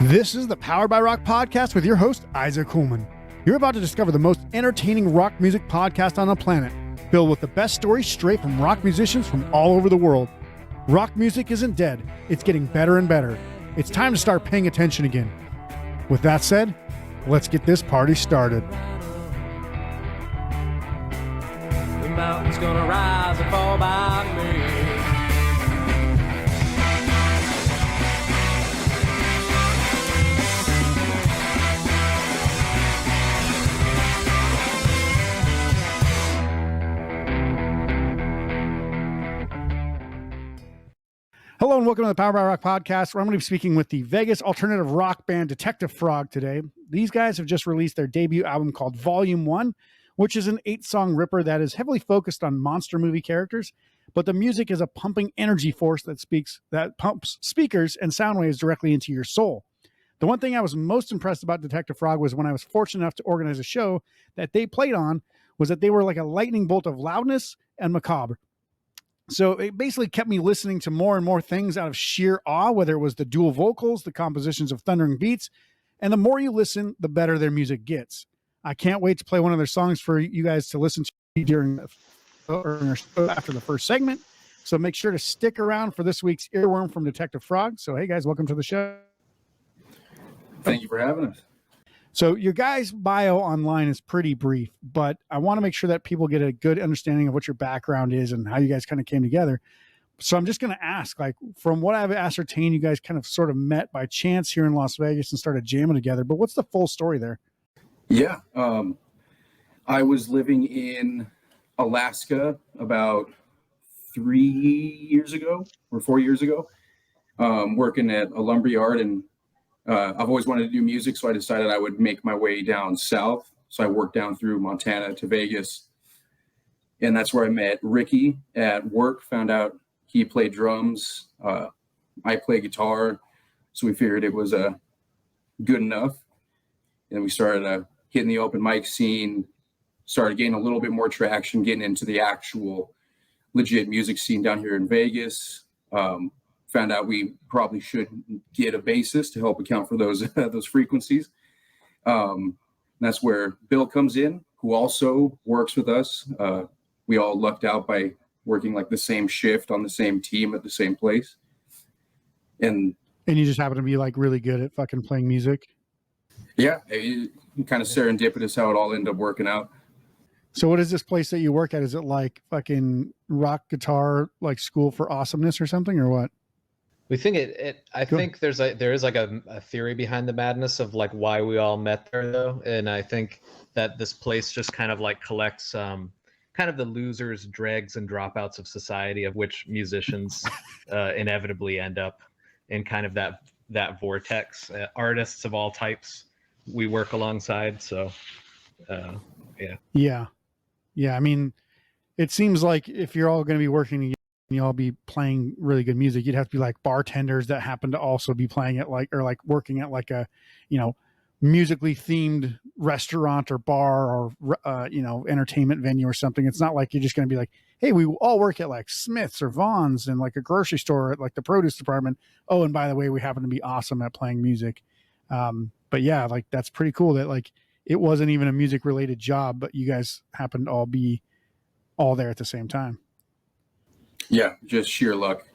This is the Powered by Rock podcast with your host, Isaac Kuhlman. You're about to discover the most entertaining rock music podcast on the planet, filled with the best stories straight from rock musicians from all over the world. Rock music isn't dead. It's getting better and better. It's time to start paying attention again. With that said, let's get this party started. The mountain's gonna rise and fall by me. Hello and welcome to the Powered by Rock podcast, where I'm going to be speaking with the Vegas alternative rock band Detective Frog today. These guys have just released their debut album called Volume 1, which is an 8-song ripper that is heavily focused on monster movie characters, but the music is a pumping energy force that pumps speakers and sound waves directly into your soul. The one thing I was most impressed about Detective Frog was when I was fortunate enough to organize a show that they played on, was that they were like a lightning bolt of loudness and macabre. So it basically kept me listening to more and more things out of sheer awe, whether it was the dual vocals, the compositions of thundering beats, and the more you listen, the better their music gets. I can't wait to play one of their songs for you guys to listen to during or after the first segment. So make sure to stick around for this week's Earworm from Detective Frog. So hey guys, welcome to the show. Thank you for having us. So your guys' bio online is pretty brief, but I want to make sure that people get a good understanding of what your background is and how you guys kind of came together. So I'm just going to ask, like, from what I've ascertained, you guys kind of sort of met by chance here in Las Vegas and started jamming together. But what's the full story there? Yeah. I was living in Alaska about 3 years ago or 4 years ago, working at a lumberyard, and I've always wanted to do music, so I decided I would make my way down south. So I worked down through Montana to Vegas, and that's where I met Ricky at work. Found out he played drums. I play guitar, so we figured it was good enough. And we started hitting the open mic scene, started getting a little bit more traction, getting into the actual legit music scene down here in Vegas. Found out we probably should get a bassist to help account for those those frequencies. That's where Bill comes in, who also works with us. We all lucked out by working like the same shift on the same team at the same place. And you just happen to be like really good at fucking playing music. Yeah, kind of serendipitous how it all ended up working out. So what is this place that you work at? Is it like fucking rock guitar, like school for awesomeness or something, or what? We think I think there is like a theory behind the madness of like why we all met there though. And I think that this place just kind of like collects kind of the losers, dregs, and dropouts of society, of which musicians inevitably end up in kind of that vortex. Artists of all types we work alongside. So yeah. I mean, it seems like if you're all going to be working together, you all be playing really good music, you'd have to be like bartenders that happen to also be playing at like, or like working at like a, musically themed restaurant or bar or, entertainment venue or something. It's not like you're just going to be like, hey, we all work at like Smith's or Vaughn's and like a grocery store at like the produce department. Oh, and by the way, we happen to be awesome at playing music. But yeah, like that's pretty cool that like it wasn't even a music related job, but you guys happened to all be all there at the same time. Yeah, just sheer luck.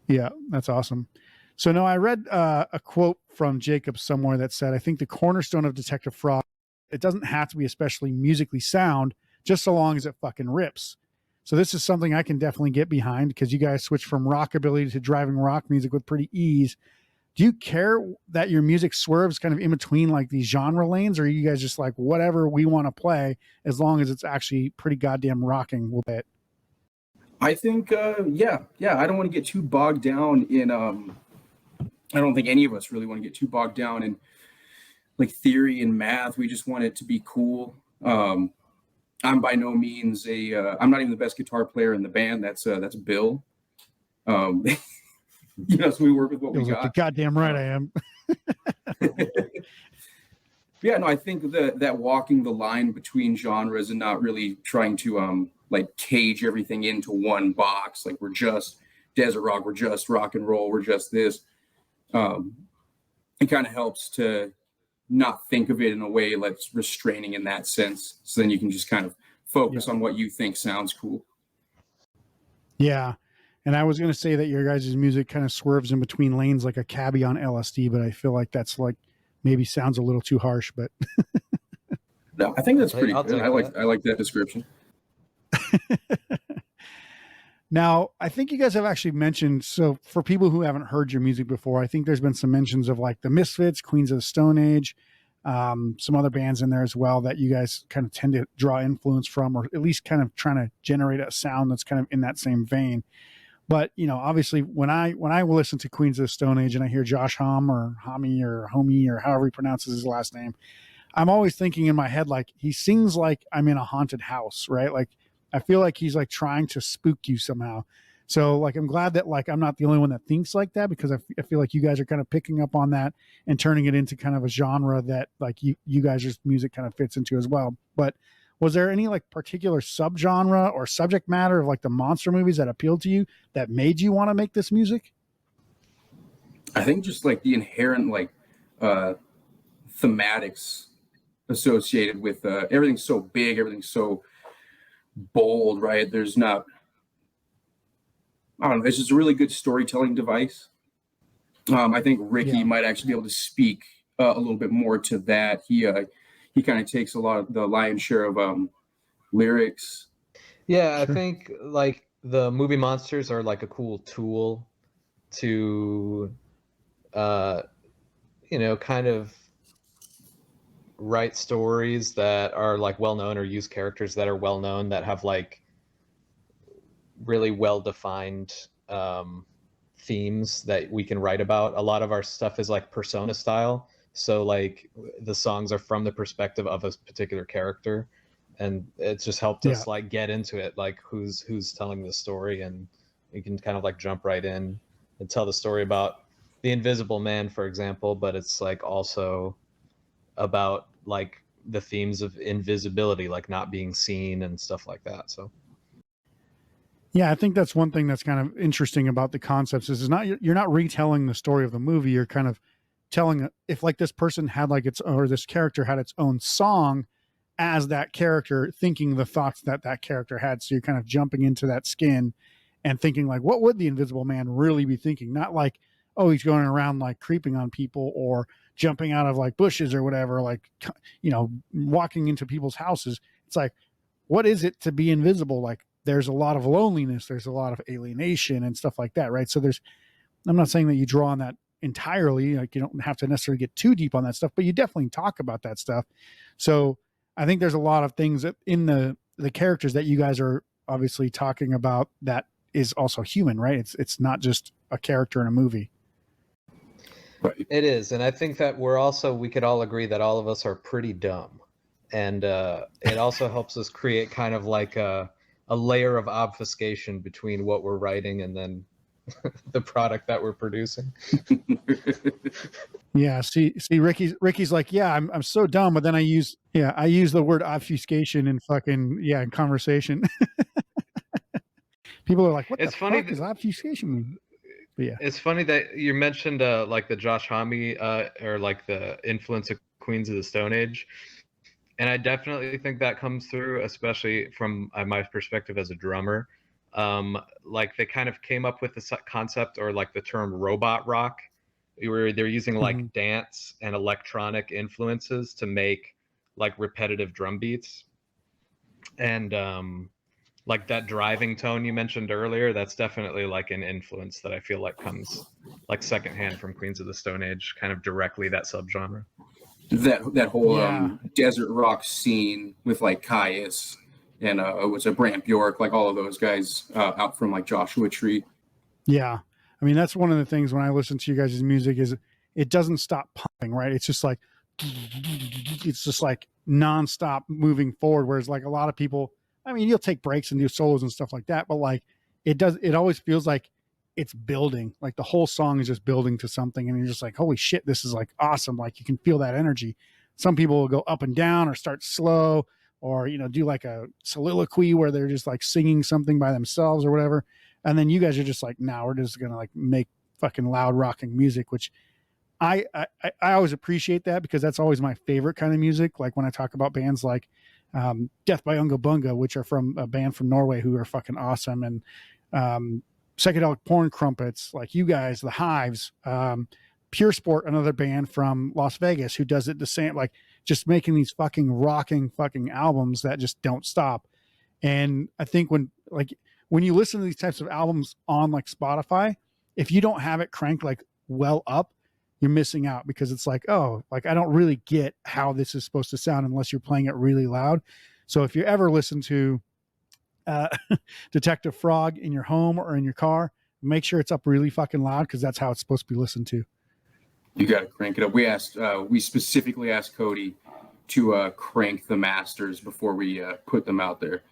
Yeah, that's awesome. So now I read a quote from Jacob somewhere that said, I think the cornerstone of Detective Frog, it doesn't have to be especially musically sound, just so long as it fucking rips. So this is something I can definitely get behind because you guys switch from rockabilly to driving rock music with pretty ease. Do you care that your music swerves kind of in between like these genre lanes, or are you guys just like, whatever we want to play, as long as it's actually pretty goddamn rocking, we'll play it? I think, yeah. I don't want to get too bogged down in, I don't think any of us really want to get too bogged down in like theory and math. We just want it to be cool. I'm by no means I'm not even the best guitar player in the band. That's Bill. So we work with what we got. Goddamn right I am. Yeah, no, I think that walking the line between genres and not really trying to like cage everything into one box, like we're just desert rock, we're just rock and roll, we're just this. it kind of helps to not think of it in a way that's restraining in that sense. So then you can just kind of focus on what you think sounds cool. Yeah. And I was going to say that your guys' music kind of swerves in between lanes like a cabbie on LSD, but I feel like that's like maybe sounds a little too harsh, but no, I think that's pretty good. I like that description. Now, I think you guys have actually mentioned, so for people who haven't heard your music before, I think there's been some mentions of like the Misfits, Queens of the Stone Age, some other bands in there as well that you guys kind of tend to draw influence from, or at least kind of trying to generate a sound that's kind of in that same vein. But, you know, obviously when I listen to Queens of the Stone Age and I hear Josh Homme or Homme or Homie or however he pronounces his last name, I'm always thinking in my head, like he sings like I'm in a haunted house, right? Like I feel like he's like trying to spook you somehow. So like, I'm glad that like, I'm not the only one that thinks like that, because I feel like you guys are kind of picking up on that and turning it into kind of a genre that like you guys' music kind of fits into as well. But was there any like particular subgenre or subject matter of like the monster movies that appealed to you that made you want to make this music? I think just like the inherent like thematics associated with everything's so big, everything's so bold, right? There's not, I don't know, it's just a really good storytelling device. I think Ricky might actually be able to speak a little bit more to that. He kind of takes a lot of the lion's share of lyrics. Yeah, sure. I think like the movie monsters are like a cool tool to kind of write stories that are like well known, or use characters that are well known that have like really well defined themes that we can write about. A lot of our stuff is like persona style, so like the songs are from the perspective of a particular character, and it's just helped us like get into it, like who's telling the story, and you can kind of like jump right in and tell the story about the Invisible Man, for example, but it's like also about like the themes of invisibility, like not being seen and stuff like that. So yeah, I think that's one thing that's kind of interesting about the concepts is you're not retelling the story of the movie. You're kind of telling, if like this person had like this character had its own song as that character, thinking the thoughts that character had. So you're kind of jumping into that skin and thinking like, what would the Invisible Man really be thinking? Not like, oh, he's going around like creeping on people or jumping out of like bushes or whatever, like, you know, walking into people's houses. It's like, what is it to be invisible? Like there's a lot of loneliness, there's a lot of alienation and stuff like that. Right. So I'm not saying that you draw on that entirely, like you don't have to necessarily get too deep on that stuff, but you definitely talk about that stuff. So I think there's a lot of things that in the characters that you guys are obviously talking about that is also human, right? It's not just a character in a movie. Right. It is. And I think that we could all agree that all of us are pretty dumb. And it also helps us create kind of like a layer of obfuscation between what we're writing and then the product that we're producing. Yeah. See, Ricky's like, yeah, I'm so dumb, but then I use the word obfuscation in in conversation. People are like, what the fuck is obfuscation mean? But yeah. It's funny that you mentioned like the Josh Homme or like the influence of Queens of the Stone Age. And I definitely think that comes through, especially from my perspective as a drummer. Like they kind of came up with the concept or like the term robot rock, where they're using like dance and electronic influences to make like repetitive drum beats. And like that driving tone you mentioned earlier, that's definitely like an influence that I feel like comes like secondhand from Queens of the Stone Age, kind of directly that subgenre. That whole desert rock scene with like Caius and was a Brant Bjork, like all of those guys out from like Joshua Tree. Yeah. I mean, that's one of the things when I listen to you guys' music is it doesn't stop pumping, right? It's just like nonstop moving forward. Whereas like a lot of people, I mean, you'll take breaks and do solos and stuff like that, but like it always feels like it's building, like the whole song is just building to something. And you're just like, holy shit, this is like awesome. Like you can feel that energy. Some people will go up and down or start slow or, you know, do like a soliloquy where they're just like singing something by themselves or whatever. And then you guys are just like, now we're just going to like make fucking loud rocking music, which I always appreciate that because that's always my favorite kind of music. Like when I talk about bands like Death by Unga Bunga, which are from a band from Norway who are fucking awesome, and Psychedelic Porn Crumpets, like you guys, the Hives, Pure Sport, another band from Las Vegas who does it the same, like just making these fucking rocking fucking albums that just don't stop. And I think when you listen to these types of albums on like Spotify, if you don't have it cranked like well up, you're missing out because it's like, oh, like I don't really get how this is supposed to sound unless you're playing it really loud. So if you ever listen to Detective Frog in your home or in your car, make sure it's up really fucking loud because that's how it's supposed to be listened to. You got to crank it up. We specifically asked Cody to crank the masters before we put them out there.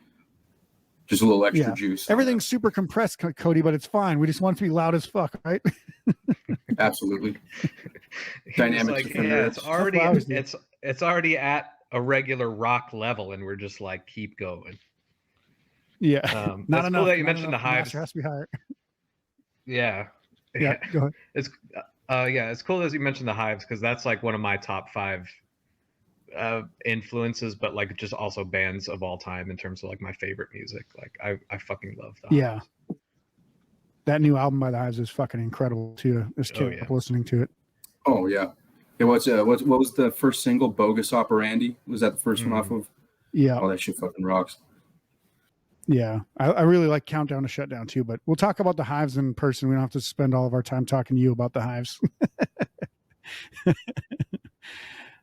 Just a little extra juice. Everything's super compressed, Cody, but it's fine. We just want it to be loud as fuck, right? Absolutely. Dynamics. Like, yeah, it's already at a regular rock level, and we're just like, keep going. Yeah. Not enough. Cool that you mentioned the Hives. Has to be higher. Yeah. Yeah. Go ahead. It's cool that you mentioned the Hives because that's like one of my top 5 influences, but like just also bands of all time in terms of like my favorite music. Like I fucking love the Hives. That new album by the Hives is fucking incredible too. Just keep listening to it. Oh yeah. Yeah, what was the first single? Bogus Operandi? Was that the first one off of? Yeah. Oh, that shit fucking rocks. Yeah, I really like Countdown to Shutdown too, but we'll talk about the Hives in person. We don't have to spend all of our time talking to you about the Hives.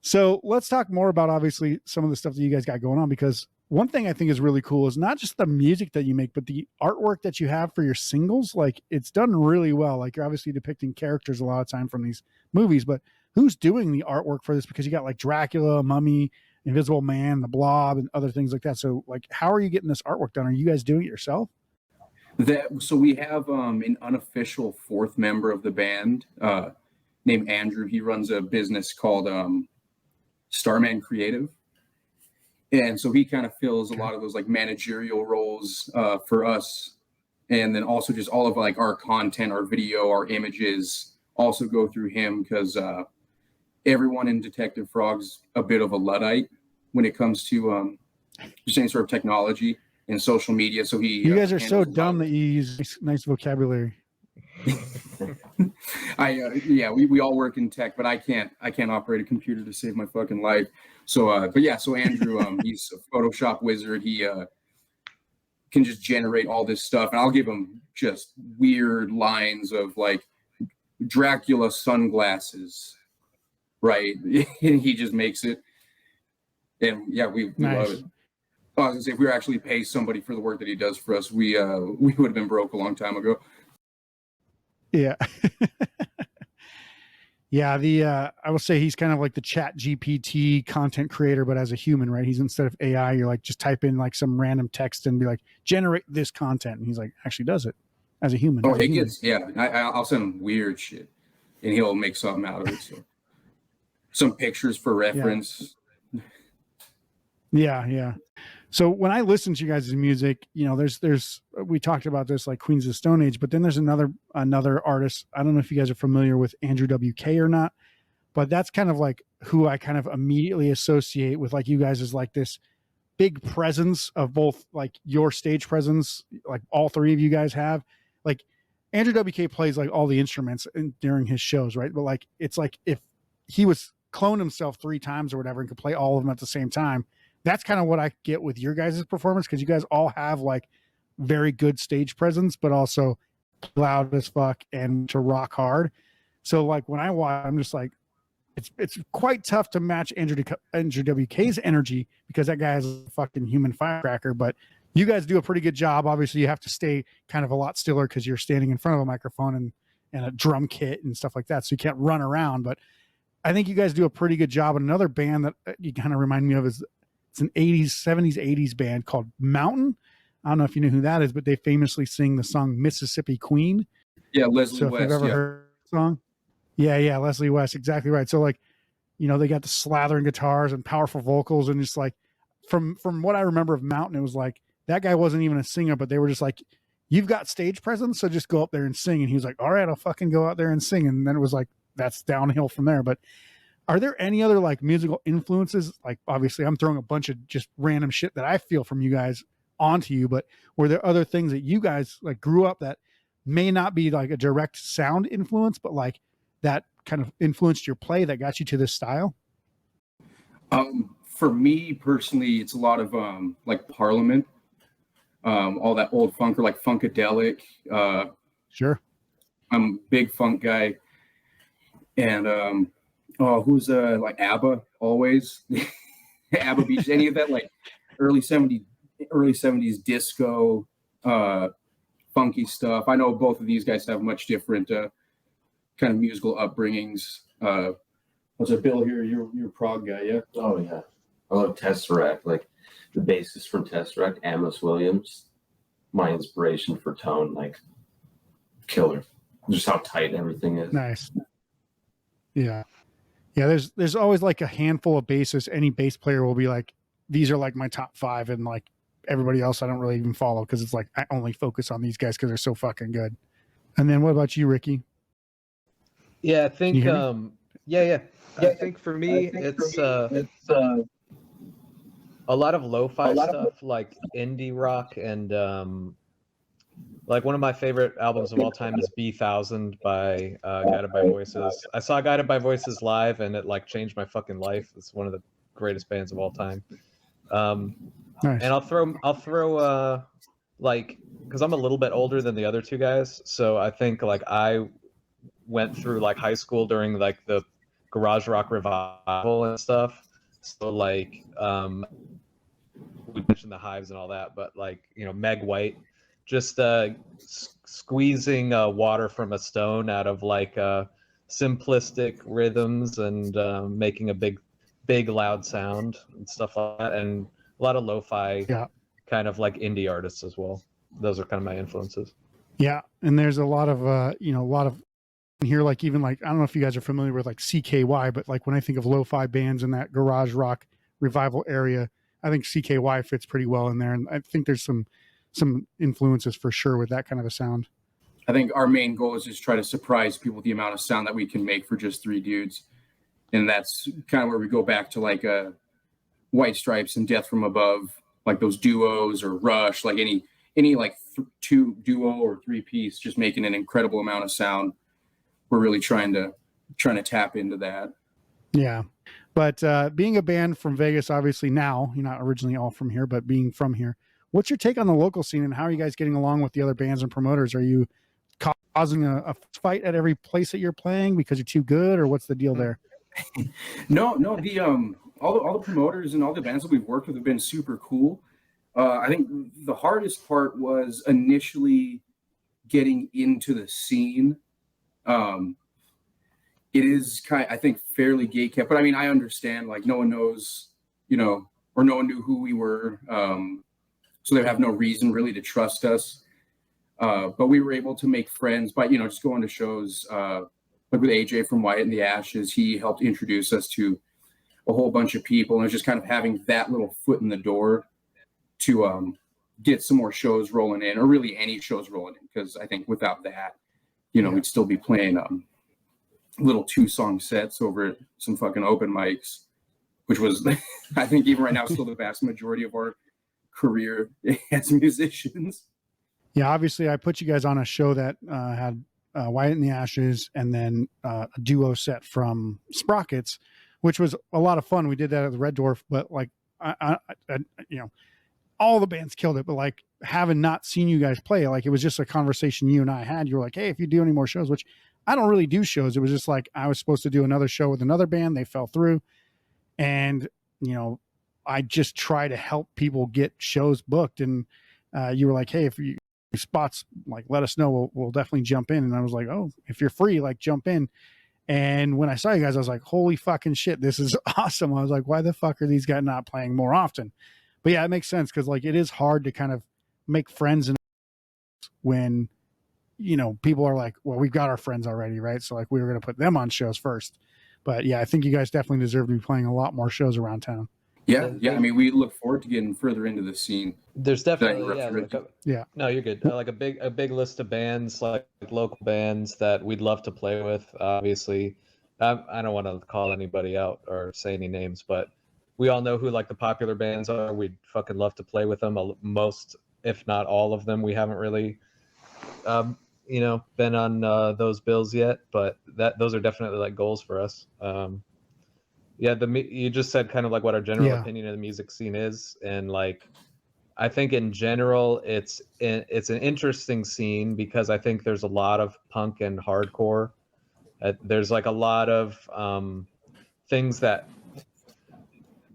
So let's talk more about obviously some of the stuff that you guys got going on, because one thing I think is really cool is not just the music that you make, but the artwork that you have for your singles. Like it's done really well. Like you're obviously depicting characters a lot of time from these movies, but who's doing the artwork for this? Because you got like Dracula, Mummy, Invisible Man, The Blob, and other things like that. So like, how are you getting this artwork done? Are you guys doing it yourself? So we have an unofficial 4th member of the band named Andrew. He runs a business called Starman Creative. And so he kind of fills a lot of those like managerial roles for us. And then also just all of like our content, our video, our images also go through him because everyone in Detective Frog's a bit of a Luddite when it comes to just any sort of technology and social media. So you guys are so dumb that you use nice vocabulary. We all work in tech, but I can't operate a computer to save my fucking life. So Andrew, he's a Photoshop wizard. He can just generate all this stuff, and I'll give him just weird lines of like Dracula sunglasses, right? And he just makes it, and we love it. I was gonna say, if we were actually pay somebody for the work that he does for us, we would have been broke a long time ago. Yeah. Yeah, I will say he's kind of like the Chat GPT content creator, but as a human, right? He's, instead of AI, you're like, just type in like some random text and be like, generate this content. And he's like, actually does it as a human. Oh, I'll send him weird shit and he'll make something out of it. So some pictures for reference. Yeah. So when I listen to you guys' music, there's we talked about this, like Queens of the Stone Age, but then there's another artist. I don't know if you guys are familiar with Andrew WK or not, but that's kind of like who I kind of immediately associate with like you guys is like this big presence of both like your stage presence, like all 3 of you guys have. Like Andrew WK plays like all the instruments during his shows, right? But like it's like if he was cloned himself 3 times or whatever and could play all of them at the same time. That's kind of what I get with your guys' performance, because you guys all have like very good stage presence, but also loud as fuck and to rock hard. So like when I watch, I'm just like, it's quite tough to match Andrew WK's energy because that guy is a fucking human firecracker. But you guys do a pretty good job. Obviously, you have to stay kind of a lot stiller because you're standing in front of a microphone and a drum kit and stuff like that, so you can't run around. But I think you guys do a pretty good job. And another band that you kind of remind me of is, it's an 70s, 80s band called Mountain. I don't know if you know who that is, but they famously sing the song Mississippi Queen. Yeah, Leslie West. If you've ever heard the song. Yeah, Leslie West. Exactly right. So like, they got the slathering guitars and powerful vocals, and just like from what I remember of Mountain, it was like that guy wasn't even a singer, but they were just like, you've got stage presence, so just go up there and sing. And he was like, all right, I'll fucking go out there and sing. And then it was like that's downhill from there. But are there any other like musical influences? Like obviously I'm throwing a bunch of just random shit that I feel from you guys onto you, but were there other things that you guys like grew up that may not be like a direct sound influence, but like that kind of influenced your play that got you to this style? For me personally, it's a lot of like Parliament, all that old funk or like Funkadelic. Sure. I'm a big funk guy, and who's like ABBA always, ABBA Beach, any of that like early '70s disco, funky stuff. I know both of these guys have much different kind of musical upbringings. What's it, Bill? Here, you're a prog guy, yeah? Oh yeah, I love Tesseract. Like the bassist from Tesseract, Amos Williams, my inspiration for tone, like killer. Just how tight everything is. Nice. Yeah. Yeah. There's always like a handful of bassists. Any bass player will be like, these are like my top 5. And like everybody else, I don't really even follow. Cause it's like, I only focus on these guys cause they're so fucking good. And then what about you, Ricky? Yeah, I think Can you hear me? yeah. I think for me it's a lot of lo-fi stuff like indie rock and like one of my favorite albums of all time is B1000 by Guided by Voices. I saw Guided by Voices live and it like changed my fucking life. It's one of the greatest bands of all time. Nice. And I'll throw like, because I'm a little bit older than the other two guys, so I think like I went through like high school during like the garage rock revival and stuff. So like we mentioned the Hives and all that, but like, you know, Meg White just squeezing water from a stone out of like simplistic rhythms and making a big loud sound and stuff like that, and a lot of lo-fi kind of like indie artists as well. Those are kind of my influences. Yeah. And there's a lot of a lot of here, like even like, I don't know if you guys are familiar with like CKY, but like when I think of lo-fi bands in that garage rock revival area, I think CKY fits pretty well in there. And I think there's some influences for sure with that kind of a sound. I think our main goal is just try to surprise people with the amount of sound that we can make for just 3 dudes. And that's kind of where we go back to like White Stripes and Death from Above, like those duos or Rush, like any like 2 duo or 3-piece, just making an incredible amount of sound. We're really trying to tap into that. Yeah. But being a band from Vegas, obviously now, you're not originally all from here, but being from here, what's your take on the local scene and how are you guys getting along with the other bands and promoters? Are you causing a fight at every place that you're playing because you're too good, or what's the deal there? No, the all the promoters and all the bands that we've worked with have been super cool. I think the hardest part was initially getting into the scene. It is I think fairly gatekept, but I mean, I understand, like no one knows, or no one knew who we were. So they have no reason really to trust us. But we were able to make friends by, just going to shows, like with AJ from Wyatt and the Ashes. He helped introduce us to a whole bunch of people, and it's just kind of having that little foot in the door to get some more shows rolling in, or really any shows rolling in. Because I think without that, we'd still be playing little 2-song sets over at some fucking open mics, which was, I think even right now, still the vast majority of our career as musicians. Yeah, obviously I put you guys on a show that had Wyatt and the Ashes and then a duo set from Sprockets, which was a lot of fun. We did that at the Red Dwarf, but like, I all the bands killed it, but like having not seen you guys play, like it was just a conversation you and I had. You were like, hey, if you do any more shows, which I don't really do shows. It was just like, I was supposed to do another show with another band. They fell through. And, I just try to help people get shows booked. And you were like, hey, if you spots, like, let us know. We'll definitely jump in. And I was like, oh, if you're free, like jump in. And when I saw you guys, I was like, holy fucking shit, this is awesome. I was like, why the fuck are these guys not playing more often? But yeah, it makes sense. Cause like, it is hard to kind of make friends when, people are like, well, we've got our friends already. Right. So like, we were going to put them on shows first, but yeah, I think you guys definitely deserve to be playing a lot more shows around town. Yeah. I mean, we look forward to getting further into the scene. There's definitely Yeah. No, you're good. Like a big list of bands, like local bands that we'd love to play with. Obviously, I don't want to call anybody out or say any names, but we all know who like the popular bands are. We'd fucking love to play with them. Most, if not all of them, we haven't really, been on those bills yet. But those are definitely like goals for us. Yeah, you just said kind of like what our general opinion of the music scene is, and like I think in general it's an interesting scene because I think there's a lot of punk and hardcore. There's like a lot of things that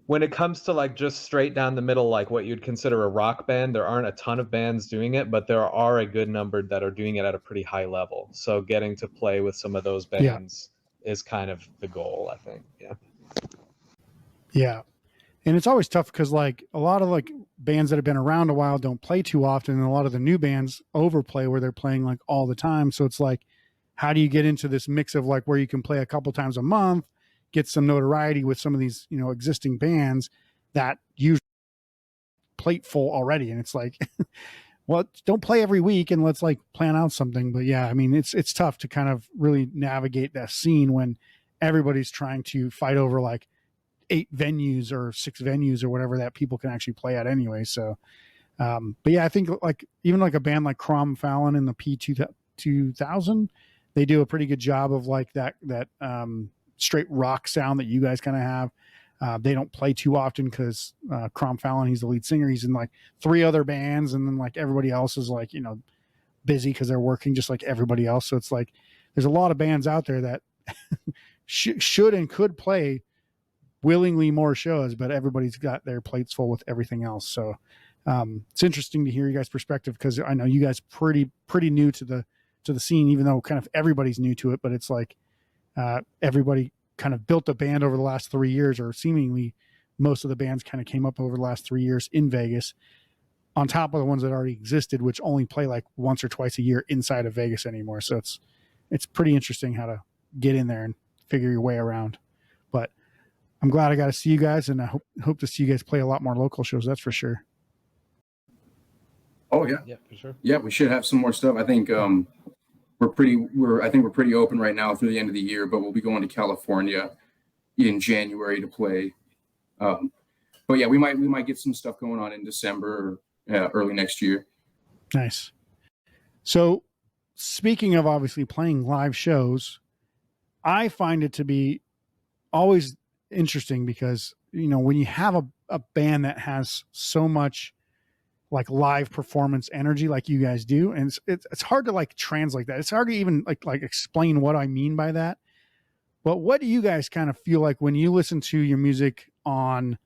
when it comes to like just straight down the middle, like what you'd consider a rock band, there aren't a ton of bands doing it, but there are a good number that are doing it at a pretty high level. So getting to play with some of those bands is kind of the goal, I think. Yeah. And it's always tough because like a lot of like bands that have been around a while don't play too often. And a lot of the new bands overplay where they're playing like all the time. So it's like, how do you get into this mix of like where you can play a couple times a month, get some notoriety with some of these, existing bands that usually plate full already. And it's like, well, don't play every week and let's like plan out something. But yeah, I mean, it's tough to kind of really navigate that scene when everybody's trying to fight over like 8 venues or 6 venues or whatever that people can actually play at anyway. So, but yeah, I think like even like a band like Crom Fallon in the P2000, they do a pretty good job of like that straight rock sound that you guys kind of have. They don't play too often because Crom Fallon, he's the lead singer. He's in like 3 other bands, and then like everybody else is like busy because they're working just like everybody else. So it's like there's a lot of bands out there that should and could play willingly more shows, but everybody's got their plates full with everything else. So it's interesting to hear you guys' perspective because I know you guys pretty new to the scene, even though kind of everybody's new to it. But it's like everybody kind of built a band over the last 3 years, or seemingly most of the bands kind of came up over the last 3 years in Vegas, on top of the ones that already existed, which only play like once or twice a year inside of Vegas anymore. So it's pretty interesting how to get in there and figure your way around. But I'm glad I got to see you guys, and I hope to see you guys play a lot more local shows. That's for sure. Oh yeah, for sure. Yeah, we should have some more stuff. I think we're pretty open right now through the end of the year, but we'll be going to California in January to play. But yeah, we might get some stuff going on in December or early next year. Nice. So speaking of obviously playing live shows, I find it to be always interesting because when you have a band that has so much like live performance energy like you guys do, and it's hard to like translate that. It's hard to even like explain what I mean by that. But what do you guys kind of feel like when you listen to your music on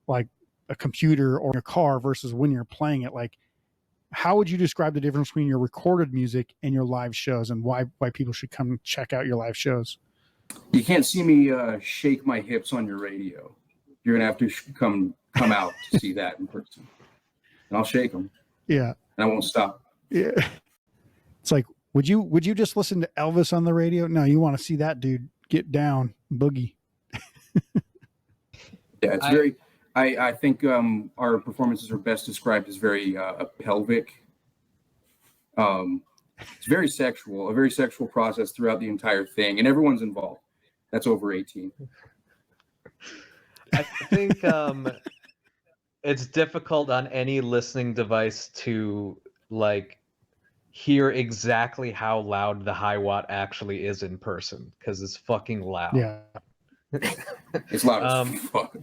like a computer or a car versus when you're playing it? Like, how would you describe the difference between your recorded music and your live shows, and why people should come check out your live shows? You can't see me shake my hips on your radio. You're gonna have to come out to see that in person, and I'll shake them. Yeah, and I won't stop. Yeah, it's like, would you just listen to Elvis on the radio? No, you want to see that dude get down, boogie. Yeah, it's very. I think our performances are best described as very pelvic. It's very sexual, a very sexual process throughout the entire thing, and everyone's involved. That's over 18. I think it's difficult on any listening device to like hear exactly how loud the high watt actually is in person because it's fucking loud. Yeah, it's loud as fuck.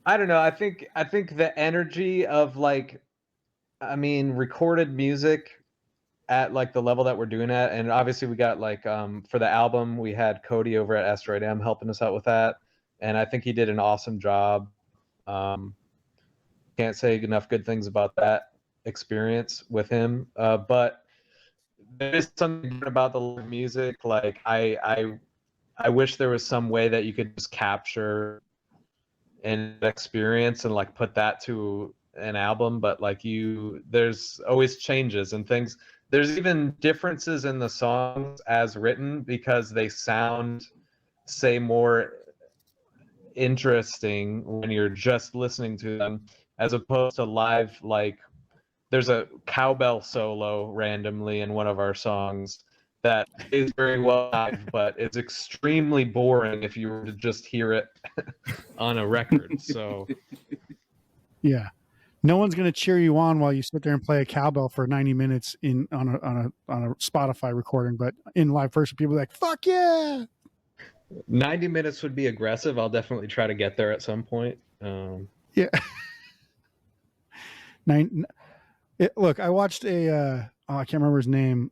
I don't know. I think the energy of like, I mean, recorded music at like the level that we're doing at, and obviously we got like for the album we had Cody over at Asteroid M helping us out with that, and I think he did an awesome job. Can't say enough good things about that experience with him, but there is something different about the live music. Like I wish there was some way that you could just capture an experience and like put that to an album, but like there's always changes and things. There's even differences in the songs as written because they sound, say, more interesting when you're just listening to them, as opposed to live. Like, there's a cowbell solo randomly in one of our songs that is very well live, but it's extremely boring if you were to just hear it on a record. So Yeah. No one's going to cheer you on while you sit there and play a cowbell for 90 minutes on a Spotify recording, but in live person, people are like, fuck yeah. 90 minutes would be aggressive. I'll definitely try to get there at some point. Yeah. Look, I watched I can't remember his name.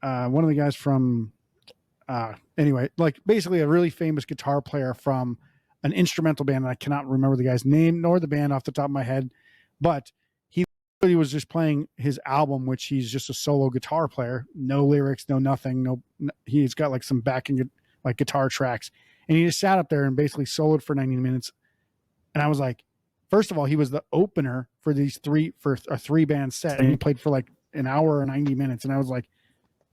One of the guys from, anyway, like basically a really famous guitar player from an instrumental band. And I cannot remember the guy's name nor the band off the top of my head, but he was just playing his album, which he's just a solo guitar player, no lyrics, no nothing. He's got like some backing, like guitar tracks, and he just sat up there and basically soloed for 90 minutes. And I was like, first of all, he was the opener for a 3-band set, and he played for like an hour or 90 minutes. And I was like,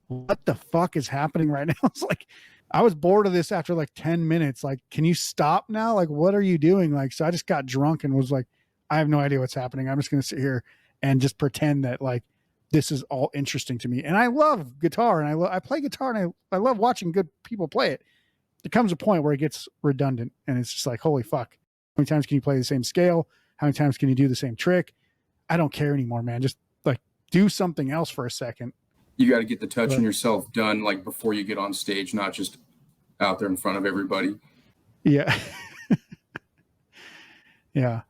what the fuck is happening right now? It's like, I was bored of this after like 10 minutes. Like, can you stop now? Like, what are you doing? Like, so I just got drunk and was like, I have no idea what's happening. I'm just going to sit here and just pretend that like this is all interesting to me. And I love guitar, and I play guitar, and I love watching good people play it. There comes a point where it gets redundant, and it's just like, holy fuck. How many times can you play the same scale? How many times can you do the same trick? I don't care anymore, man. Just like do something else for a second. You got to get the touching yourself done like before you get on stage, not just out there in front of everybody. Yeah. Yeah.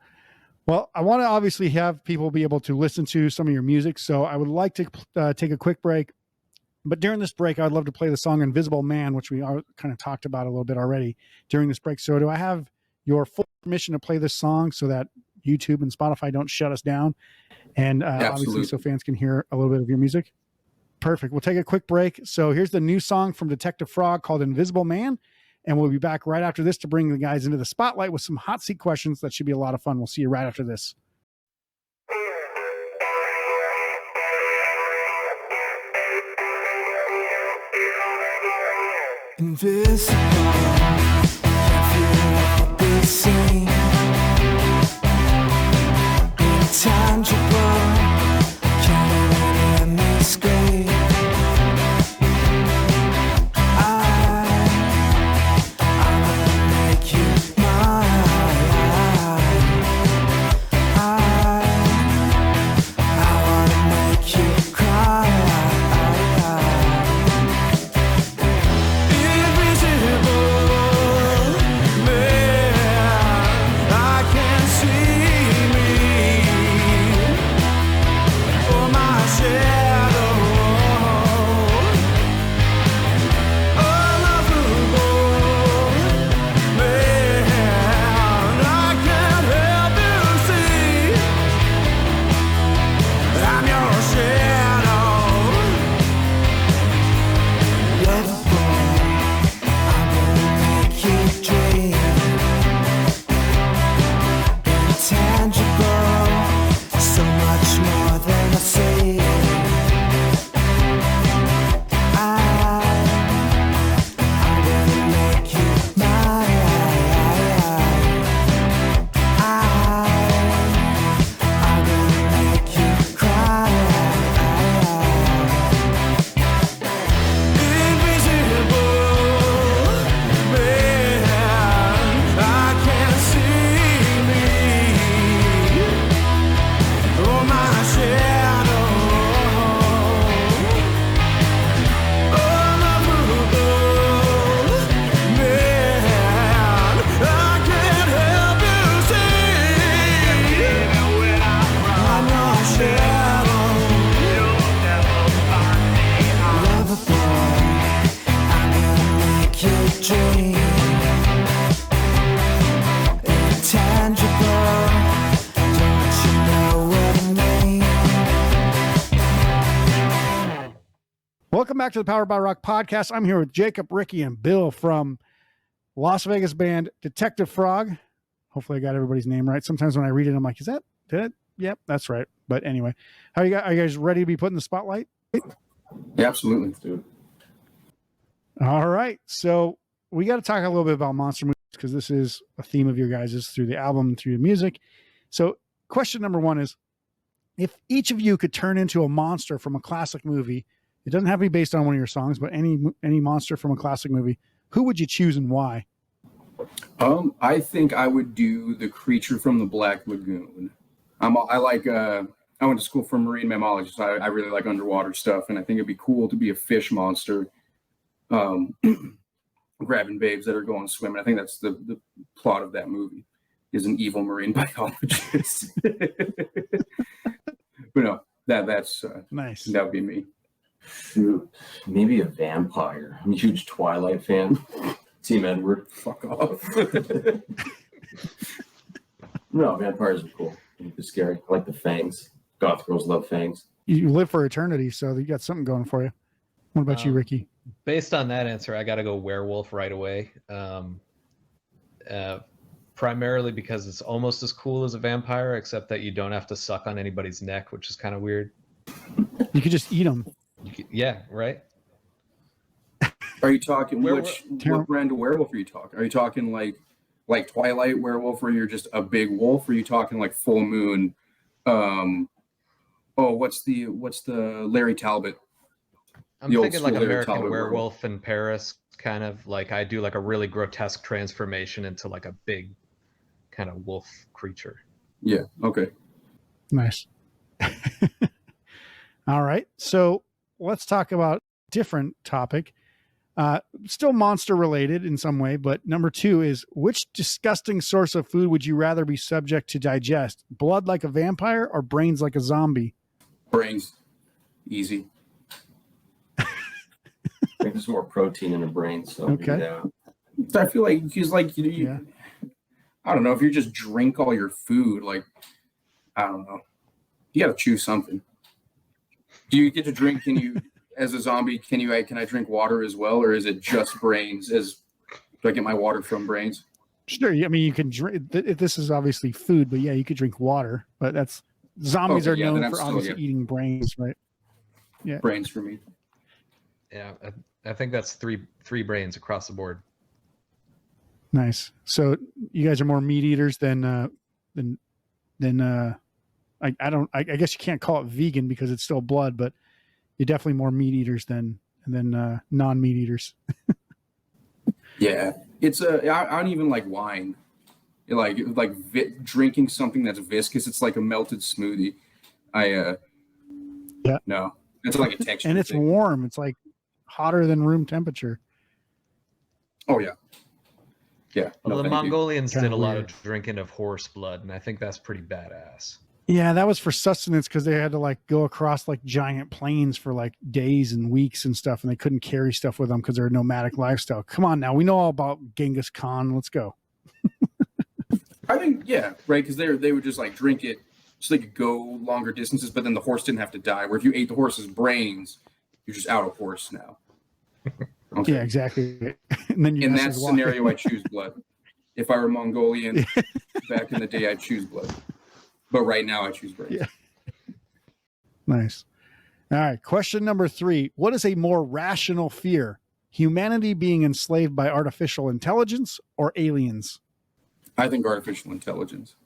Well, I want to obviously have people be able to listen to some of your music. So I would like to take a quick break. But during this break, I'd love to play the song Invisible Man, which we kind of talked about a little bit already during this break. So do I have your full permission to play this song so that YouTube and Spotify don't shut us down? And obviously so fans can hear a little bit of your music. Perfect. We'll take a quick break. So here's the new song from Detective Frog called Invisible Man. And we'll be back right after this to bring the guys into the spotlight with some hot seat questions. That should be a lot of fun. We'll see you right after this. Invisible, can't feel what they sing. Intangible, can't hear me scream. I will make you mine. I wanna make you cry. Welcome back to the Powered by Rock podcast. I'm here with Jacob, Ricky, and Bill from Las Vegas band Detective Frog. Hopefully I got everybody's name right. Sometimes when I read it, I'm like, did it? Yep, that's right. But anyway, are you guys ready to be put in the spotlight? Yeah, absolutely, dude. All right. So we got to talk a little bit about monster movies. because this is a theme of your guys' through the album, through the music. So question number one is, if each of you could turn into a monster from a classic movie, it doesn't have to be based on one of your songs, but any monster from a classic movie, who would you choose and why? I think I would do the creature from the Black Lagoon. I went to school for marine mammalogy, so I really like underwater stuff, and I think it'd be cool to be a fish monster, grabbing babes that are going swimming. I think that's the plot of that movie, is an evil marine biologist. But no, that's Nice. that would be me. Shoot, maybe a vampire. I'm a huge Twilight fan. Team Edward. Fuck off. No, vampires are cool. They're scary. I like the fangs. Goth girls love fangs. You live for eternity, so you got something going for you. What about you, Ricky? Based on that answer, I got to go werewolf right away. Primarily because it's almost as cool as a vampire, except that you don't have to suck on anybody's neck, which is kind of weird. You could just eat them. Yeah, right? Are you talking what brand of werewolf are you talking? Are you talking like Twilight werewolf, where you're just a big wolf? Or are you talking like full moon? What's the Larry Talbot? I'm thinking like American Werewolf in Paris, kind of like I do like a really grotesque transformation into like a big kind of wolf creature. Yeah. Okay. Nice. All right. So let's talk about a different topic. Still monster related in some way, but number 2 is, which disgusting source of food would you rather be subject to digest? Blood like a vampire or brains like a zombie? Brains. Easy. I think there's more protein in the brain, so okay. Yeah. I feel like he's like Yeah. I don't know, if you just drink all your food, like I don't know, you got to choose something. Do you get to drink? Can you, as a zombie, can I drink water as well, or is it just brains? Do I get my water from brains? Sure. I mean, you can drink. This is obviously food, but yeah, you could drink water. But that's zombies are known for obviously eating brains, right? Yeah, brains for me. Yeah, I think that's three brains across the board. Nice. So you guys are more meat eaters than I guess you can't call it vegan because it's still blood, but you're definitely more meat eaters than non-meat eaters. Yeah, it's I don't even like wine. Drinking something that's viscous. It's like a melted smoothie. No, it's like a texture. And it's thing. Warm. It's like hotter than room temperature. Oh yeah. Yeah. Well, the Mongolians did a lot weird. of drinking of horse blood, and I think that's pretty badass. Yeah, that was for sustenance because they had to like go across like giant plains for like days and weeks and stuff, and they couldn't carry stuff with them because they're a nomadic lifestyle. Come on now, we know all about Genghis Khan. Let's go. I think right, because they would just like drink it so they could go longer distances, but then the horse didn't have to die. Where if you ate the horse's brains, you're just out of horse now. Okay. Yeah, exactly. And then in that scenario, I choose blood. If I were Mongolian back in the day, I'd choose blood. But right now, I choose brains. Yeah. Nice. All right. Question number 3. What is a more rational fear? Humanity being enslaved by artificial intelligence or aliens? I think artificial intelligence.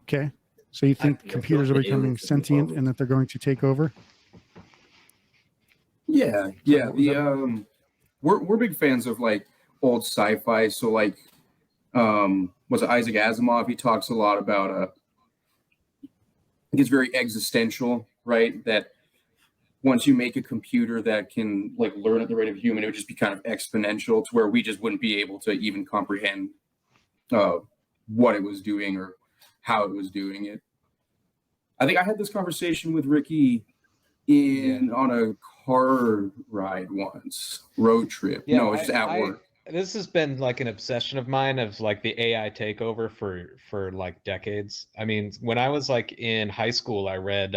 Okay. So you think computers are becoming sentient and that they're going to take over? Yeah. We're big fans of like old sci-fi. So like, was it Isaac Asimov? He talks a lot about it's very existential, right? That once you make a computer that can like learn at the rate of a human, it would just be kind of exponential to where we just wouldn't be able to even comprehend what it was doing or how it was doing it. I think I had this conversation with Ricky on a car ride once, road trip. Yeah, no, it's just at work. This has been like an obsession of mine of like the AI takeover for like decades. I mean, when I was like in high school, I read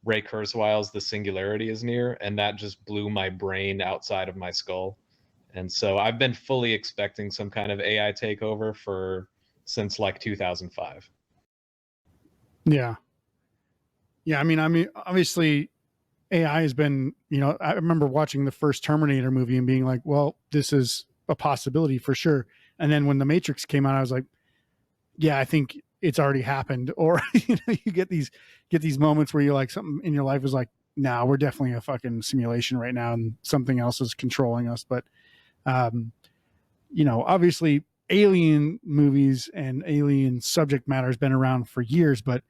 Ray Kurzweil's The Singularity is Near, and that just blew my brain outside of my skull. And so I've been fully expecting some kind of AI takeover since like 2005. Yeah. Yeah. I mean, obviously AI has been, I remember watching the first Terminator movie and being like, well, this is a possibility for sure. And then when The Matrix came out, I was like, yeah, I think it's already happened. Or you get these moments where you're like, something in your life is like, nah, we're definitely a fucking simulation right now, and something else is controlling us. But obviously alien movies and alien subject matter has been around for years, but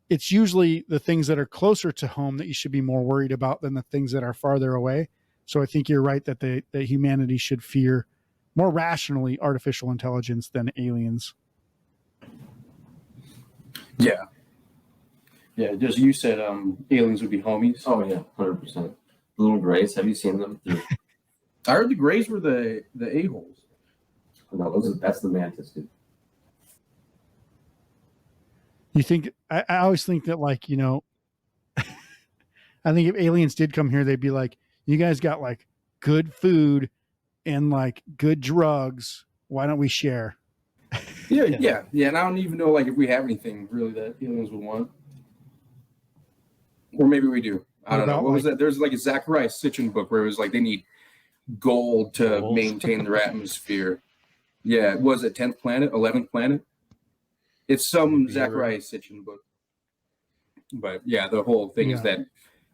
it's usually the things that are closer to home that you should be more worried about than the things that are farther away. So I think you're right that that humanity should fear more rationally artificial intelligence than aliens. Yeah. Yeah, just you said aliens would be homies. Oh yeah, 100%. The little grays, have you seen them? I heard the Greys were the a-holes. No, that's the mantis, dude. You think I always think that, like, I think if aliens did come here, they'd be like, you guys got like good food and like good drugs. Why don't we share? Yeah. And I don't even know like if we have anything really that aliens would want. Or maybe we do. I don't know. What was that? There's like a Zachariah Sitchin book where it was like they need gold to maintain their atmosphere. Yeah, was it 10th planet, 11th planet? It's some Zachariah Sitchin book. But yeah, the whole thing is that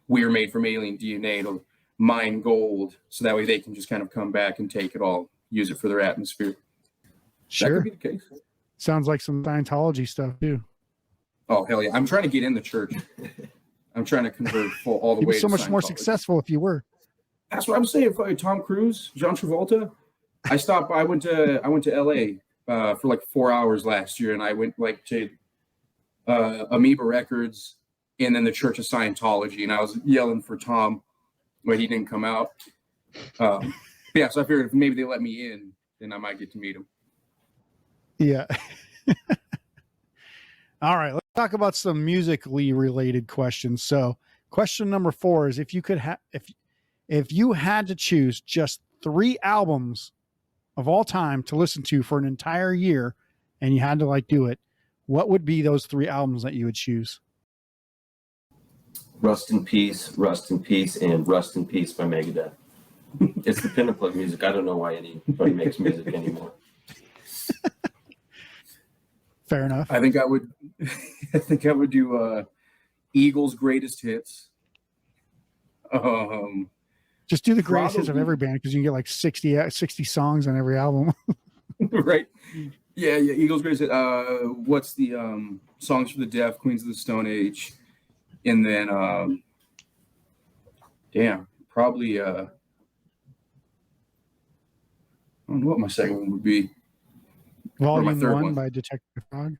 we're made from alien DNA to mine gold, so that way they can just kind of come back and take it all, use it for their atmosphere. Sure. That could be the case. Sounds like some Scientology stuff too. Oh, hell yeah. I'm trying to get in the church. I'm trying to convert all the You'd way be so to much more Scientology. successful if you were. That's what I'm saying. Tom Cruise, John Travolta. I went to LA for like 4 hours last year, and I went like to Amoeba Records and then the Church of Scientology, and I was yelling for Tom, but he didn't come out. Yeah, so I figured if maybe they let me in, then I might get to meet him. Yeah. All right, let's talk about some musically related questions. So, question number 4 is if you could if you had to choose just 3 albums of all time to listen to for an entire year, and you had to like do it, what would be those 3 albums that you would choose? Rust in Peace, and Rust in Peace by Megadeth. It's the pinnacle of music. I don't know why anybody makes music anymore. Fair enough. I think I would do Eagles' greatest hits. Just do the greatest hits of every band, because you can get like 60 songs on every album. Right. Yeah. Eagles' greatest hit. What's the Songs for the Deaf, Queens of the Stone Age, and then probably I don't know what my second one would be. Volume third 1 one? by Detective Frog.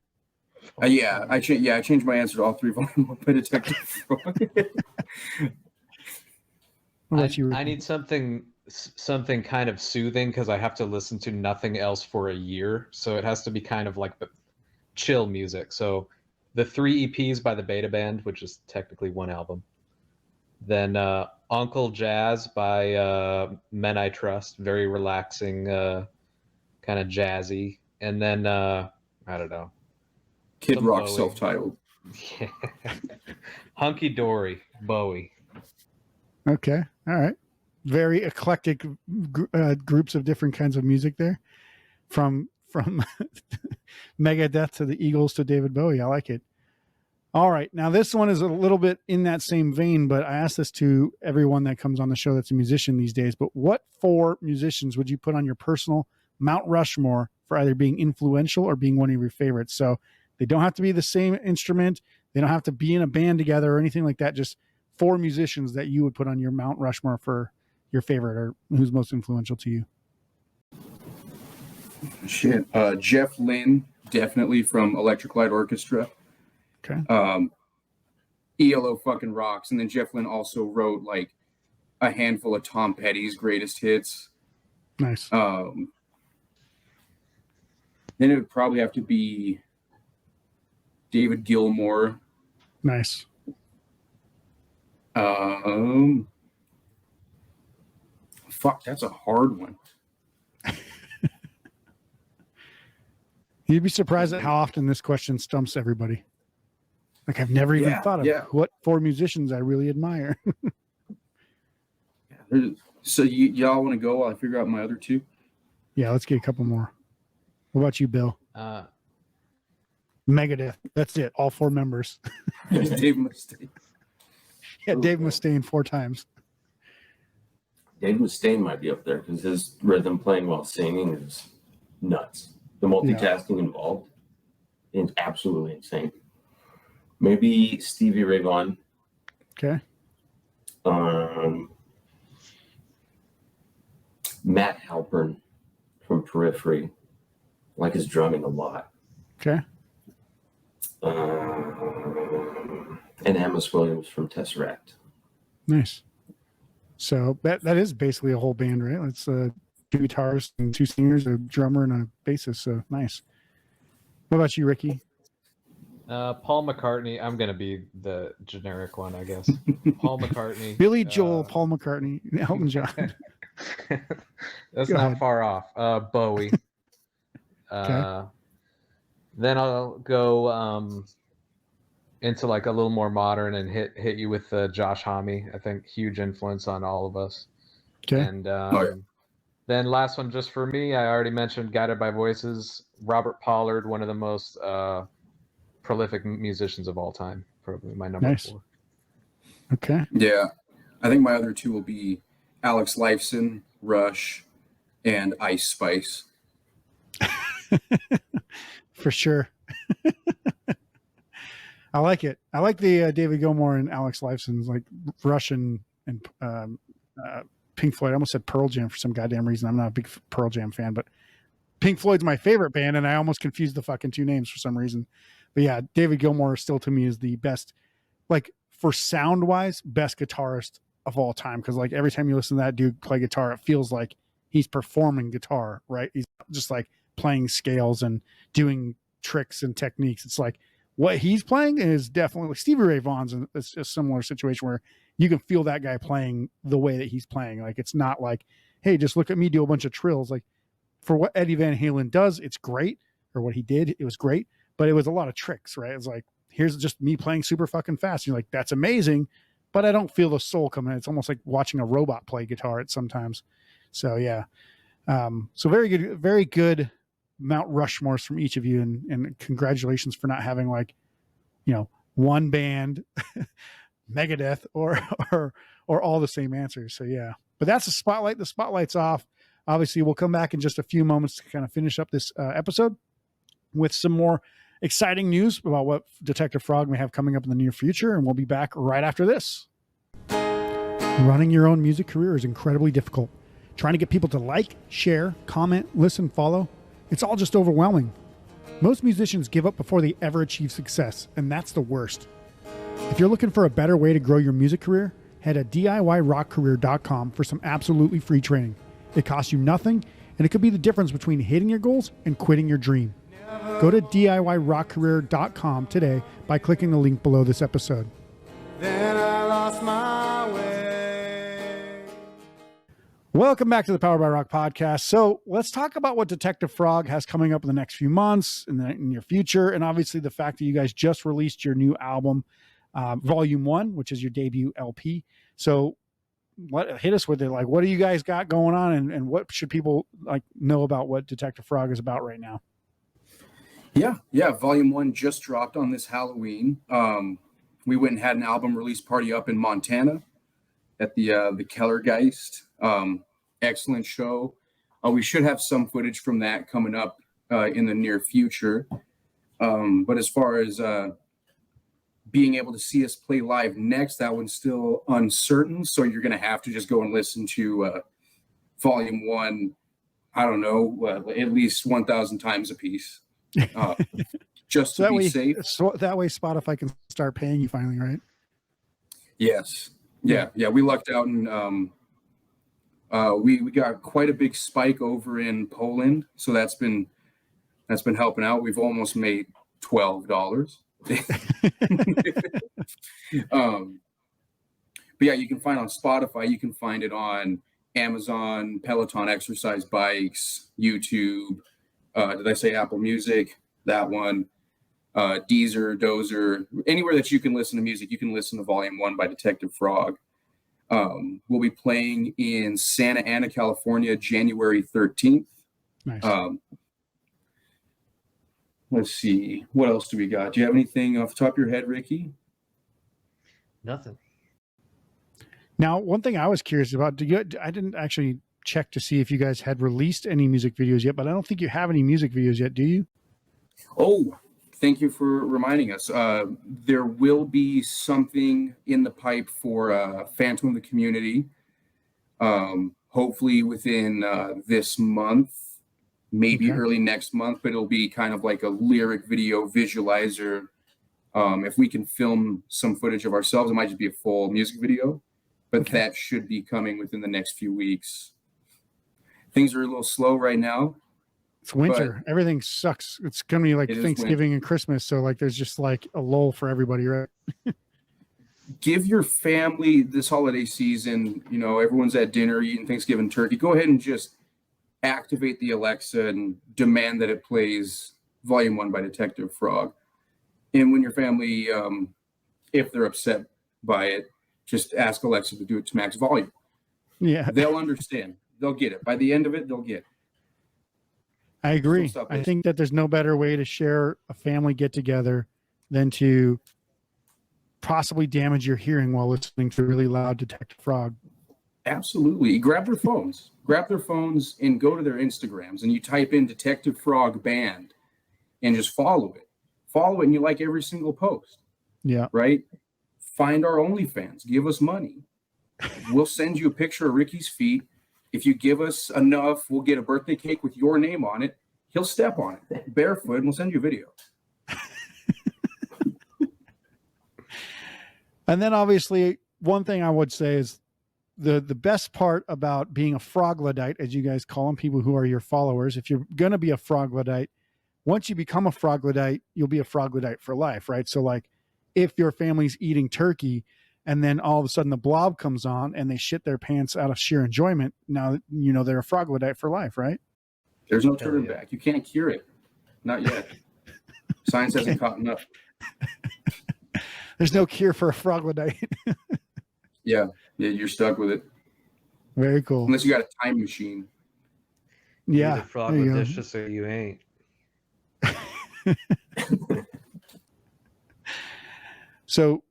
I changed my answer to all 3. Volume 1 by Detective Frog. I need something kind of soothing, because I have to listen to nothing else for a year. So it has to be kind of like chill music. So the 3 EPs by the Beta Band, which is technically 1 album. Then Uncle Jazz by Men I Trust, very relaxing, kind of jazzy. And then I don't know, Kid Rock, Bowie. self-titled. Hunky Dory, Bowie. Okay. All right. Very eclectic groups of different kinds of music there, from Megadeth to the Eagles to David Bowie. I like it. All right. Now this one is a little bit in that same vein, but I ask this to everyone that comes on the show that's a musician these days. But what 4 musicians would you put on your personal Mount Rushmore for either being influential or being one of your favorites? So they don't have to be the same instrument. They don't have to be in a band together or anything like that. Just 4 musicians that you would put on your Mount Rushmore for your favorite, or who's most influential to you. Shit. Jeff Lynne, definitely, from Electric Light Orchestra. Okay. ELO fucking rocks. And then Jeff Lynne also wrote like a handful of Tom Petty's greatest hits. Nice. Then it would probably have to be David Gilmour. Nice. Fuck, that's a hard one. You'd be surprised at how often this question stumps everybody. Like, I've never even thought of what 4 musicians I really admire. So y'all want to go while I figure out my other 2? Yeah, let's get a couple more. What about you, Bill? Megadeth. That's it. All 4 members. Dave Mustaine. Yeah, Dave Mustaine 4 times. Dave Mustaine might be up there because his rhythm playing while singing is nuts. The multitasking involved is absolutely insane. Maybe Stevie Ray Vaughan. Okay. Matt Halpern from Periphery. I like his drumming a lot. Okay. And Amos Williams from Tesseract. Nice. So that is basically a whole band, right? It's 2 guitarists and 2 singers, a drummer and a bassist. So nice. What about you, Ricky? Paul McCartney. I'm gonna be the generic one, I guess. Paul McCartney. Billy Joel, Paul McCartney, Elton John. That's Go not ahead. far off. Bowie. Okay. Then I'll go into like a little more modern and hit you with Josh Homme. I think huge influence on all of us. Okay. And then last one just for me, I already mentioned Guided by Voices. Robert Pollard, one of the most prolific musicians of all time, probably my number Nice. 4. Okay. Yeah. I think my other 2 will be Alex Lifeson, Rush, and Ice Spice. For sure. I like it. I like the David Gilmour and Alex Lifeson's like Russian and Pink Floyd. I almost said Pearl Jam for some goddamn reason. I'm not a big Pearl Jam fan, but Pink Floyd's my favorite band, and I almost confused the fucking 2 names for some reason. But yeah, David Gilmour still to me is the best, like for sound wise, best guitarist of all time. Because like every time you listen to that dude play guitar, it feels like he's performing guitar, right? He's just like playing scales and doing tricks and techniques. It's like what he's playing is definitely like Stevie Ray Vaughan's a similar situation where you can feel that guy playing the way that he's playing. Like it's not like, hey, just look at me do a bunch of trills. Like for what Eddie Van Halen does, it's great. Or what he did, it was great. But it was a lot of tricks, right? It's like, here's just me playing super fucking fast. You're like, that's amazing, but I don't feel the soul coming in. It's almost like watching a robot play guitar at sometimes. So yeah. So very good Mount Rushmores from each of you. And congratulations for not having like, one band, Megadeth or all the same answers. So yeah, but that's the spotlight. The spotlight's off. Obviously we'll come back in just a few moments to kind of finish up this episode with some more exciting news about what Detective Frog may have coming up in the near future, and we'll be back right after this. Running your own music career is incredibly difficult. Trying to get people to like, share, comment, listen, follow, it's all just overwhelming. Most musicians give up before they ever achieve success, and that's the worst. If you're looking for a better way to grow your music career, head to DIYrockcareer.com for some absolutely free training. It costs you nothing, and it could be the difference between hitting your goals and quitting your dream. Go to DIYrockcareer.com today by clicking the link below this episode. Then I lost my way. Welcome back to the Power by Rock podcast. So let's talk about what Detective Frog has coming up in the next few months, in the near future, and obviously the fact that you guys just released your new album, Volume 1, which is your debut LP. So hit us with it. Like, what do you guys got going on, and what should people like know about what Detective Frog is about right now? Yeah. Volume 1 just dropped on this Halloween. We went and had an album release party up in Montana at the Kellergeist. Excellent show. We should have some footage from that coming up in the near future. But as far as being able to see us play live next, that one's still uncertain. So you're going to have to just go and listen to Volume 1, I don't know, at least 1,000 times a piece. Just to be safe. So that way Spotify can start paying you finally, right? Yes. Yeah. We lucked out, and we got quite a big spike over in Poland, so that's been helping out. We've almost made $12. But yeah, you can find it on Spotify. You can find it on Amazon, Peloton exercise bikes, YouTube. Did I say Apple Music? That one. Deezer, Dozer, anywhere that you can listen to music, you can listen to Volume 1 by Detective Frog. We'll be playing in Santa Ana, California, January 13th. Nice. Let's see. What else do we got? Do you have anything off the top of your head, Ricky? Nothing. Now, one thing I was curious about, I didn't actually check to see if you guys had released any music videos yet, but I don't think you have any music videos yet, do you? Oh, thank you for reminding us. There will be something in the pipe for Phantom of the Community. Hopefully within this month, maybe early next month, but it'll be kind of like a lyric video visualizer. If we can film some footage of ourselves, it might just be a full music video, but that should be coming within the next few weeks. Things are a little slow right now. It's winter. Everything sucks. It's going to be like Thanksgiving and Christmas. So like, there's just like a lull for everybody, right? Give your family this holiday season, you know, everyone's at dinner eating Thanksgiving turkey. Go ahead and just activate the Alexa and demand that it plays Volume 1 by Detective Frog. And when your family, if they're upset by it, just ask Alexa to do it to max volume. Yeah. They'll understand. They'll get it. By the end of it, they'll get it. I agree. I think that there's no better way to share a family get together than to possibly damage your hearing while listening to really loud Detective Frog. Absolutely. Grab their phones and go to their Instagrams and you type in Detective Frog Band and just follow it and you like every single post. Yeah. Right. Find our OnlyFans, give us money. We'll send you a picture of Ricky's feet. If you give us enough, we'll get a birthday cake with your name on it. He'll step on it barefoot and we'll send you a video. And then obviously one thing I would say is the best part about being a froglodyte, as you guys call them, people who are your followers, if you're going to be a froglodyte, once you become a froglodyte, you'll be a froglodyte for life, right? So like if your family's eating turkey and then all of a sudden the blob comes on and they shit their pants out of sheer enjoyment, now you know they're a froglodyte for life, right? There's no turning back. You can't cure it. Not yet. Science hasn't caught up. There's no cure for a froglodyte. Yeah, you're stuck with it. Very cool. Unless you got a time machine. Yeah. You're the frogladicious or you ain't. So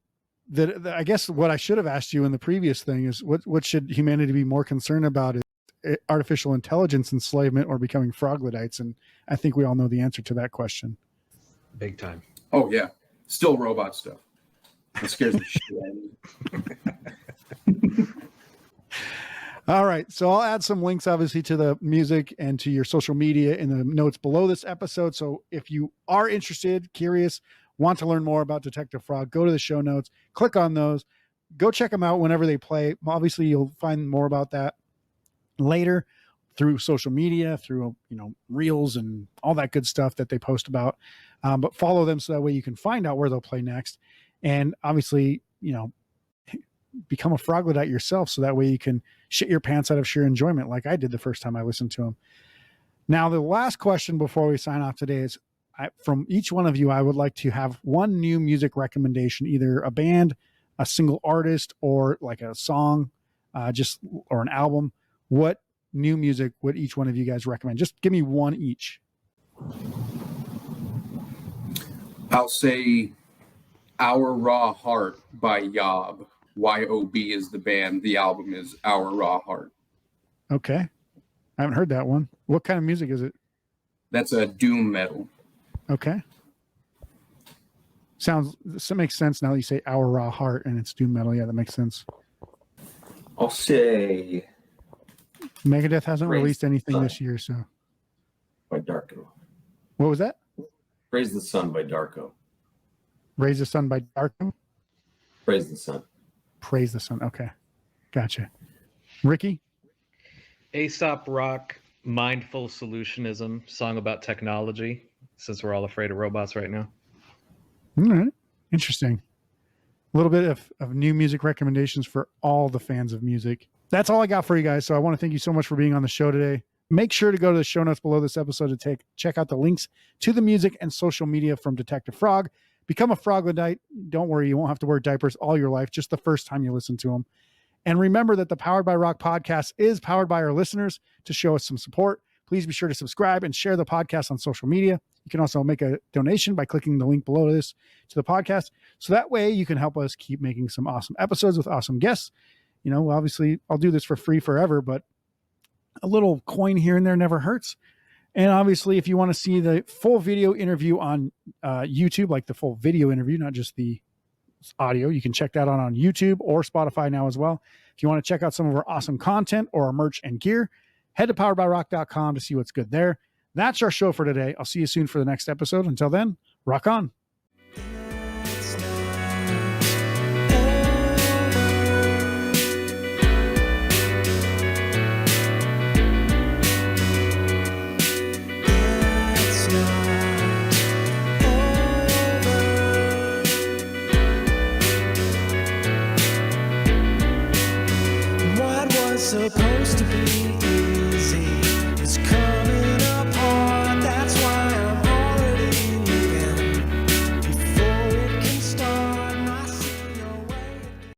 I guess what I should have asked you in the previous thing is what should humanity be more concerned about, is artificial intelligence enslavement or becoming froglodytes? And I think we all know the answer to that question. Big time. Oh yeah. Still robot stuff. It scares the shit out of me. All right. So I'll add some links, obviously, to the music and to your social media in the notes below this episode. So if you are interested, curious, want to learn more about Detective Frog, go to the show notes, click on those, go check them out whenever they play. Obviously, you'll find more about that later through social media, through, you know, reels and all that good stuff that they post about. But follow them so that way you can find out where they'll play next. And obviously, you know, become a froglodyte yourself so that way you can shit your pants out of sheer enjoyment like I did the first time I listened to them. Now, the last question before we sign off today is, from each one of you, I would like to have one new music recommendation, either a band, a single artist, or like a song, or an album. What new music would each one of you guys recommend? Just give me one each. I'll say Our Raw Heart by Yob. Y-O-B is the band. The album is Our Raw Heart. Okay. I haven't heard that one. What kind of music is it? That's a doom metal. Okay. Makes sense now that you say Our Raw Heart and it's doom metal. Yeah, that makes sense. I'll say Megadeth hasn't released anything this year, so. By Darko. What was that? Praise the Sun by Darko. Raise the Sun by Darko? Praise the Sun. Praise the Sun. Okay. Gotcha. Ricky? Aesop Rock, Mindful Solutionism, song about technology, since we're all afraid of robots right now. All right. Interesting. A little bit of new music recommendations for all the fans of music. That's all I got for you guys. So I want to thank you so much for being on the show today. Make sure to go to the show notes below this episode to check out the links to the music and social media from Detective Frog. Become a froglodyte. Don't worry, you won't have to wear diapers all your life, just the first time you listen to them. And remember that the Powered by Rock podcast is powered by our listeners to show us some support. Please be sure to subscribe and share the podcast on social media. You can also make a donation by clicking the link below this to the podcast. So that way you can help us keep making some awesome episodes with awesome guests. You know, obviously I'll do this for free forever, but a little coin here and there never hurts. And obviously, if you want to see the full video interview on YouTube, like the full video interview, not just the audio, you can check that out on YouTube or Spotify now as well. If you want to check out some of our awesome content or our merch and gear, head to poweredbyrock.com to see what's good there. That's our show for today. I'll see you soon for the next episode. Until then, rock on. Supposed to be easy. It's